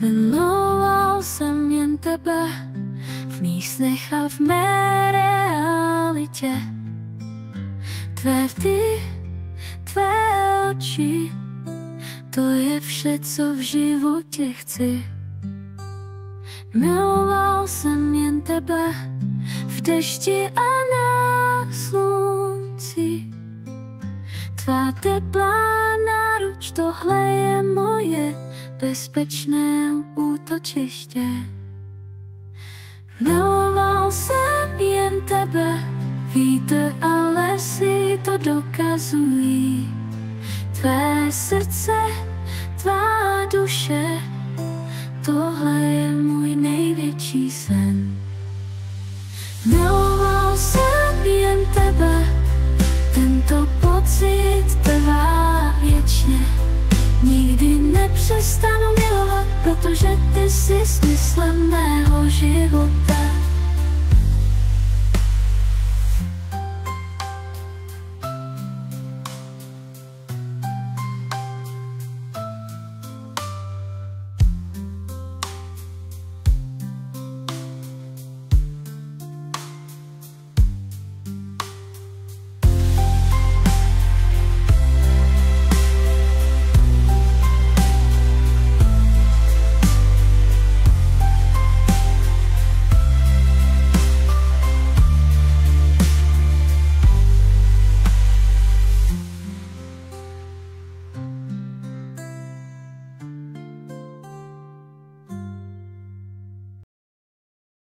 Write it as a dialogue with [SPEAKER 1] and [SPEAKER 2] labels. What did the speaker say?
[SPEAKER 1] Miloval jsem jen tebe v mých snech a v mé realitě. Tvé tvé oči, to je vše, co v životě chci. Miloval jsem jen tebe v dešti a na slunci. Tvá teplá náruč, tohle je moje bezpečné útočiště. Miloval jsem jen tebe, vítr a lesy to dokazují. Tvé srdce, tvá duše, tohle je můj největší sen. Miloval jsem jen tebe, tento pocit trvá věčně. Nikdy nepřestanu milovat, protože ty jsi smyslem mého života.